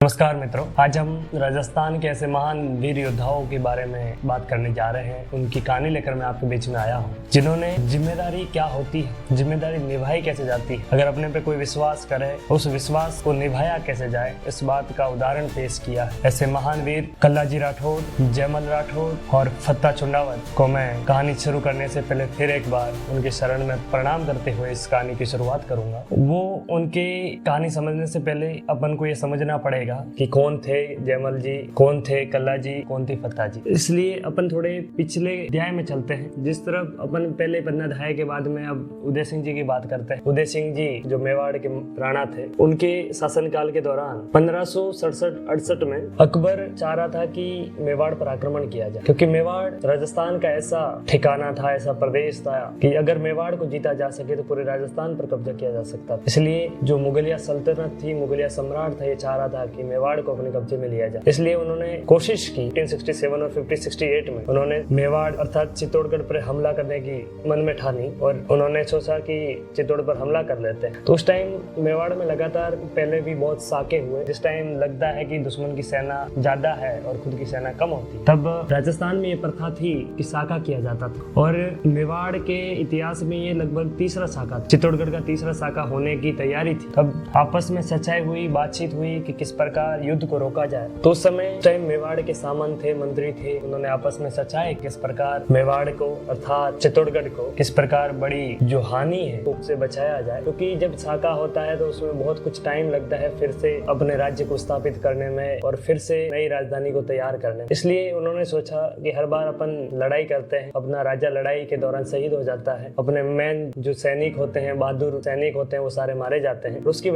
नमस्कार मित्रों, आज हम राजस्थान के ऐसे महान वीर योद्धाओं के बारे में बात करने जा रहे हैं। उनकी कहानी लेकर मैं आपके बीच में आया हूँ, जिन्होंने जिम्मेदारी क्या होती है, जिम्मेदारी निभाई कैसे जाती है, अगर अपने पे कोई विश्वास करे उस विश्वास को निभाया कैसे जाए, इस बात का उदाहरण पेश किया है। ऐसे महान वीर कल्लाजी राठौड़, जयमल राठौड़ और फत्ता चुंडावत को मैं कहानी शुरू करने से पहले फिर एक बार उनके शरण में प्रणाम करते हुए इस कहानी की शुरुआत करूंगा। वो उनकी कहानी समझने से पहले अपन को ये समझना पड़ेगा कि कौन थे जयमल जी, कौन थे कल्ला जी, कौन थी फत्ता जी। इसलिए अपन थोड़े पिछले अध्याय में चलते हैं। जिस तरफ अपन पहले 15 अध्याय के बाद में अब उदय सिंह जी की बात करते हैं। उदय सिंह जी जो मेवाड़ के राणा थे, उनके शासनकाल के दौरान 1567-68 में अकबर चाह रहा था कि मेवाड़ पर आक्रमण किया जाए, क्योंकि मेवाड़ राजस्थान का ऐसा ठिकाना था, ऐसा प्रदेश था कि अगर मेवाड़ को जीता जा सके तो पूरे राजस्थान पर कब्जा किया जा सकता था। इसलिए जो मुगलिया सल्तनत थी, मुगलिया सम्राट था, ये चाह रहा था कि मेवाड़ को अपने कब्जे में लिया जाए। इसलिए उन्होंने कोशिश की 1567 और 1568 में उन्होंने मेवाड़ अर्थात चित्तौड़गढ़ पर हमला करने की मन में ठानी और उन्होंने सोचा कि चित्तौड़ पर हमला कर लेते हैं। तो उस टाइम मेवाड़ में लगातार पहले भी बहुत साके हुए। जिस टाइम लगता है कि दुश्मन की सेना ज्यादा है और खुद की सेना कम होती, तब राजस्थान में ये प्रथा थी कि साका किया जाता था। और मेवाड़ के इतिहास में ये लगभग तीसरा साका था, चित्तौड़गढ़ का तीसरा साका होने की तैयारी थी। तब आपस में चर्चाएं हुई, बातचीत हुई कि किस प्रकार युद्ध को रोका जाए। तो उस समय टाइम मेवाड़ के सामंत थे, मंत्री थे, उन्होंने आपस में सोचा किस प्रकार मेवाड़ को अर्थात चित्तौड़गढ़ को किस प्रकार बड़ी जो हानि है उससे बचाया जाए, क्योंकि जब साका होता है तो उसमें बहुत कुछ टाइम लगता है फिर से अपने राज्य को स्थापित करने में और फिर से नई राजधानी को तैयार करने में। इसलिए उन्होंने सोचा कि हर बार अपन लड़ाई करते हैं, अपना राजा लड़ाई के दौरान शहीद हो जाता है, अपने मेन जो सैनिक होते हैं, बहादुर सैनिक होते हैं, वो सारे मारे जाते हैं। उसकी